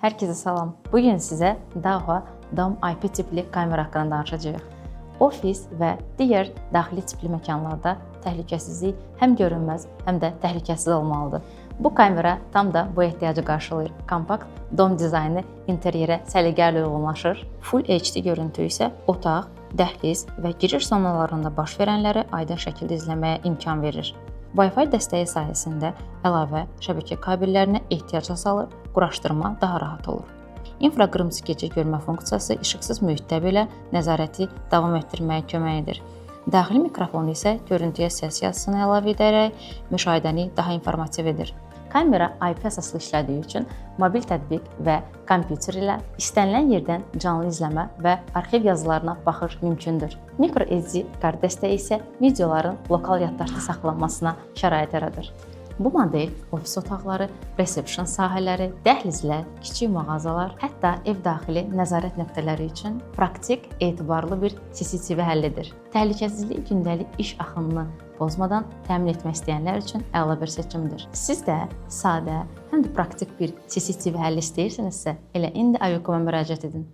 Hər kəsə salam. Bugün sizə Dahua Dom IP tipli kamera haqqında danışacağıq. Ofis və digər daxili tipli məkanlarda təhlükəsizlik həm görünməz, həm də təhlükəsiz olmalıdır. Bu kamera tam da bu ehtiyacı qarşılayır. Kompakt dom dizaynı interyerə səliqəli uyğunlaşır. Full HD görüntü isə otaq, dəhliz və giriş zonalarında baş verənləri aydın şəkildə izləməyə imkan verir. Wi-Fi dəstəyi sayəsində əlavə şəbəkə kabellərinə ehtiyac azalır, quraşdırma daha rahat olur. İnfraqırmızı gecə görmə funksiyası işıqsız mühitdə belə nəzarəti davam etdirməyə kömək edir. Daxili mikrofon isə görüntüyə səs yazısını əlavə edərək müşahidəni daha informativ edir. Kamera IP əsaslı işlədiyi üçün mobil tətbiq və kompüter ilə istənilən yerdən canlı izləmə və arxiv yazılarına baxış mümkündür. MicroSD kart dəstəyi isə videoların lokal yaddaşda saxlanmasına şərait yaradır. Bu model ofis otaqları, resepsiyon sahələri, dəhlizlər, kiçik mağazalar, hətta ev daxili nəzarət nöqtələri üçün praktik, etibarlı bir CCTV həllidir. Təhlükəsizlik gündəlik iş axınını pozmadan təmin etmək istəyənlər üçün əla bir seçimdir. Siz də sadə, həm də praktik bir CCTV həlli istəyirsinizsə, elə indi Avicoma müraciət edin.